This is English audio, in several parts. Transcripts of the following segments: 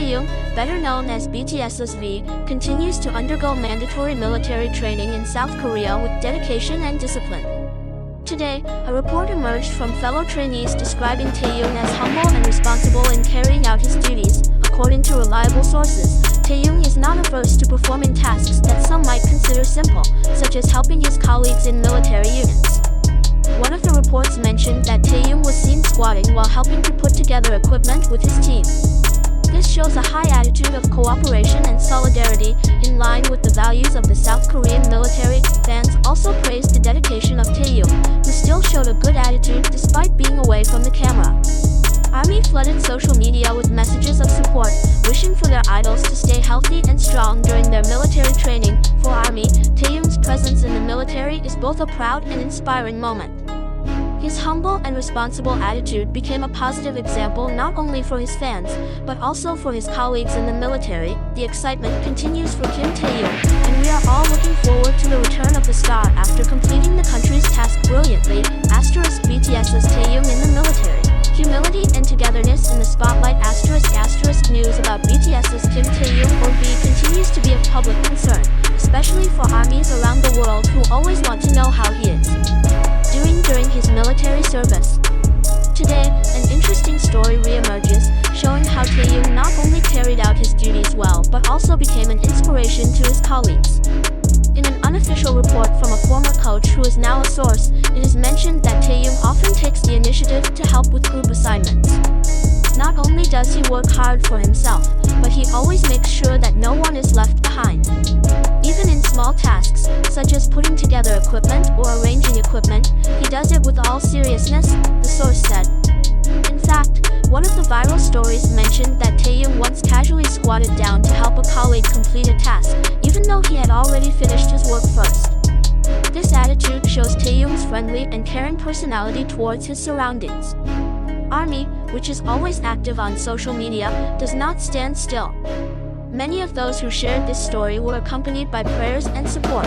Taehyung, better known as BTS V, continues to undergo mandatory military training in South Korea with dedication and discipline. Today, a report emerged from fellow trainees describing Taehyung as humble and responsible in carrying out his duties. According to reliable sources, Taehyung is not averse to performing tasks that some might consider simple, such as helping his colleagues in military units. One of the reports mentioned that Taehyung was seen squatting while helping to put together equipment with his team. This shows a high attitude of cooperation and solidarity, in line with the values of the South Korean military. Fans also praised the dedication of Taehyung, who still showed a good attitude despite being away from the camera. ARMY flooded social media with messages of support, wishing for their idols to stay healthy and strong during their military training. For ARMY, Taehyung's presence in the military is both a proud and inspiring moment. His humble and responsible attitude became a positive example not only for his fans, but also for his colleagues in the military. The excitement continues for Kim Taehyung, and we are all looking forward to the return of the star after completing the country's task brilliantly. BTS's Taehyung in the military. Humility and togetherness in the spotlight. News about BTS's Kim Taehyung or V continues to be of public concern, especially for armies around the world who always want to know how he is doing during his military service. Today, an interesting story reemerges, showing how Taehyung not only carried out his duties well but also became an inspiration to his colleagues. In an unofficial report from a former coach who is now a source, it is mentioned that Taehyung often takes the initiative to help with group assignments. Not only does he work hard for himself, but he always makes sure that no one is left behind. Even in small tasks, such as putting together equipment or arranging equipment, he does it with all seriousness, the source said. In fact, one of the viral stories mentioned that Taehyung once casually squatted down to help a colleague complete a task, even though he had already finished his work first. This attitude shows Taehyung's friendly and caring personality towards his surroundings. ARMY, which is always active on social media, does not stand still. Many of those who shared this story were accompanied by prayers and support.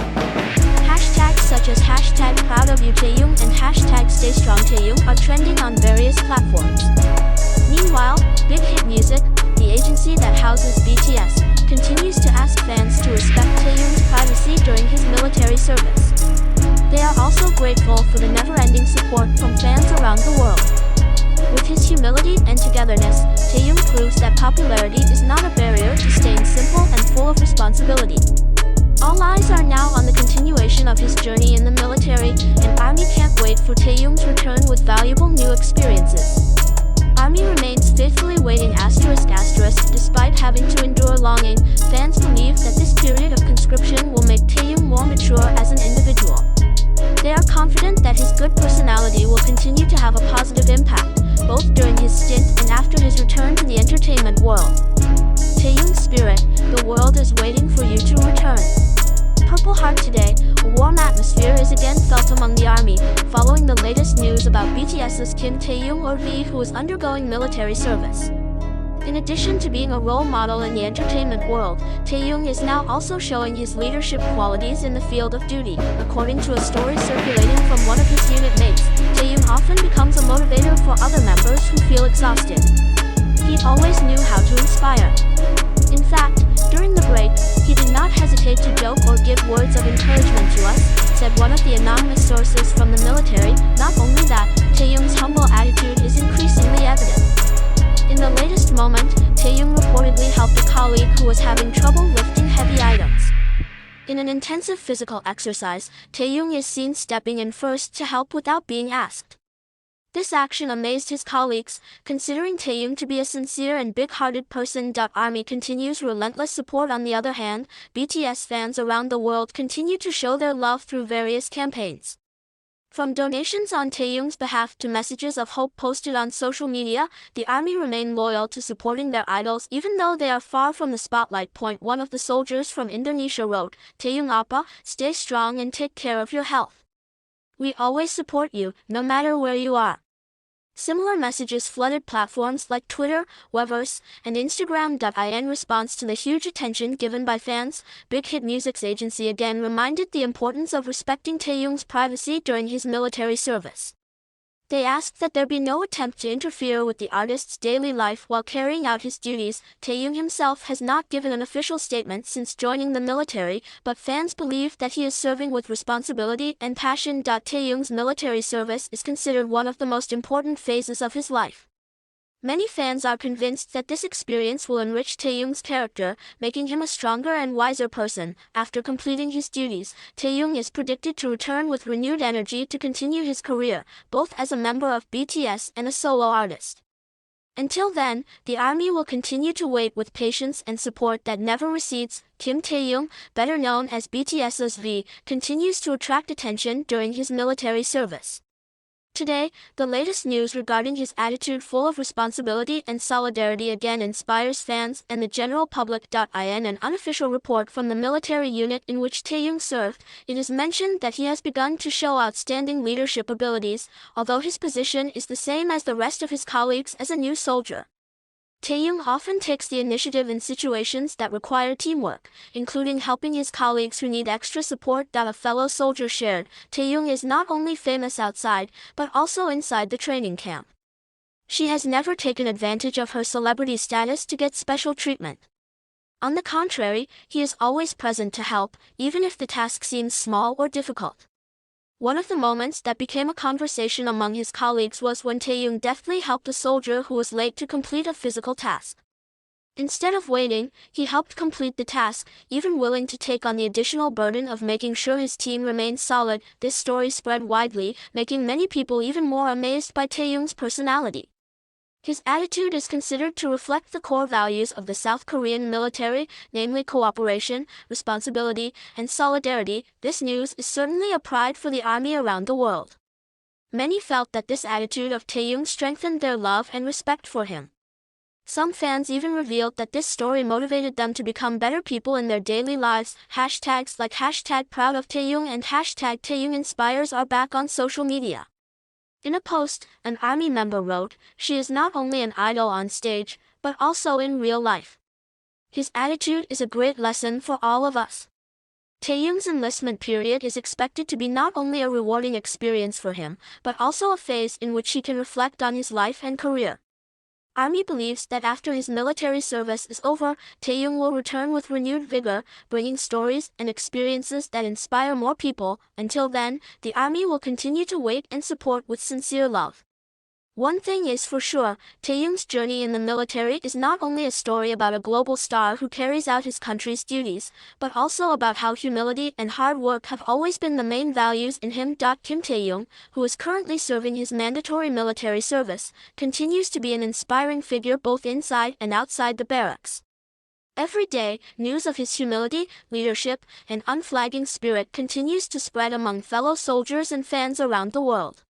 Hashtags such as hashtag #ProudOfYouTaehyung and hashtag StayStrongTaehyung are trending on various platforms. Meanwhile, Big Hit Music, the agency that houses BTS, continues to ask fans to respect Taehyung's privacy during his military service. They are also grateful for the never-ending support from fans around the world. With his humility and togetherness, Taehyung proves that popularity is not a barrier to staying simple and full of responsibility. All eyes are now on the continuation of his journey in the military, and ARMY can't wait for Taehyung's return with valuable new experiences. ARMY remains faithfully waiting ***. Despite having to endure longing, fans believe that this period of conscription will make Taehyung more mature as an individual. They are confident that his good personality will continue to have a positive impact, both during his stint and after his return to the entertainment world. Taehyung's spirit, the world is waiting for you to return. Purple Heart. Today, a warm atmosphere is again felt among the ARMY, following the latest news about BTS's Kim Taehyung or V, who is undergoing military service. In addition to being a role model in the entertainment world, Taehyung is now also showing his leadership qualities in the field of duty. According to a story circulating from one of his unit mates, Taehyung often becomes a motivator for other members who feel exhausted. He always knew how to inspire. In fact, during the break, he did not hesitate to joke or give words of encouragement to us, said one of the anonymous sources from the military. Not only that, Taehyung's humble attitude is increasingly evident. In the latest moment, Taehyung reportedly helped a colleague who was having trouble lifting heavy items. In an intensive physical exercise, Taehyung is seen stepping in first to help without being asked. This action amazed his colleagues, considering Taehyung to be a sincere and big-hearted person. ARMY continues relentless support. On the other hand, BTS fans around the world continue to show their love through various campaigns. From donations on Taehyung's behalf to messages of hope posted on social media, the ARMY remain loyal to supporting their idols even though they are far from the spotlight. One of the soldiers from Indonesia wrote, "Taehyung Appa, stay strong and take care of your health. We always support you, no matter where you are." Similar messages flooded platforms like Twitter, Weverse, and Instagram. In response to the huge attention given by fans, Big Hit Music's agency again reminded the importance of respecting Taehyung's privacy during his military service. They asked that there be no attempt to interfere with the artist's daily life while carrying out his duties. Taehyung himself has not given an official statement since joining the military, but fans believe that he is serving with responsibility and passion. Taehyung's military service is considered one of the most important phases of his life. Many fans are convinced that this experience will enrich Taehyung's character, making him a stronger and wiser person. After completing his duties, Taehyung is predicted to return with renewed energy to continue his career, both as a member of BTS and a solo artist. Until then, the army will continue to wait with patience and support that never recedes. Kim Taehyung, better known as BTS V, continues to attract attention during his military service. Today, the latest news regarding his attitude full of responsibility and solidarity again inspires fans and the general public. In an unofficial report from the military unit in which Taehyung served, it is mentioned that he has begun to show outstanding leadership abilities, although his position is the same as the rest of his colleagues as a new soldier. Taehyung often takes the initiative in situations that require teamwork, including helping his colleagues who need extra support. A fellow soldier shared, Taehyung is not only famous outside, but also inside the training camp. She has never taken advantage of her celebrity status to get special treatment. On the contrary, he is always present to help, even if the task seems small or difficult. One of the moments that became a conversation among his colleagues was when Taehyung deftly helped a soldier who was late to complete a physical task. Instead of waiting, he helped complete the task, even willing to take on the additional burden of making sure his team remained solid. This story spread widely, making many people even more amazed by Taehyung's personality. His attitude is considered to reflect the core values of the South Korean military, namely cooperation, responsibility, and solidarity. This news is certainly a pride for the army around the world. Many felt that this attitude of Taehyung strengthened their love and respect for him. Some fans even revealed that this story motivated them to become better people in their daily lives. Hashtags like #proud of Taehyung and #Taehyung inspires are back on social media. In a post, an army member wrote, "She is not only an idol on stage, but also in real life. His attitude is a great lesson for all of us." Taehyung's enlistment period is expected to be not only a rewarding experience for him, but also a phase in which he can reflect on his life and career. Army believes that after his military service is over, Taehyung will return with renewed vigor, bringing stories and experiences that inspire more people. Until then, the army will continue to wait and support with sincere love. One thing is for sure, Taehyung's journey in the military is not only a story about a global star who carries out his country's duties, but also about how humility and hard work have always been the main values in him. Kim Taehyung, who is currently serving his mandatory military service, continues to be an inspiring figure both inside and outside the barracks. Every day, news of his humility, leadership, and unflagging spirit continues to spread among fellow soldiers and fans around the world.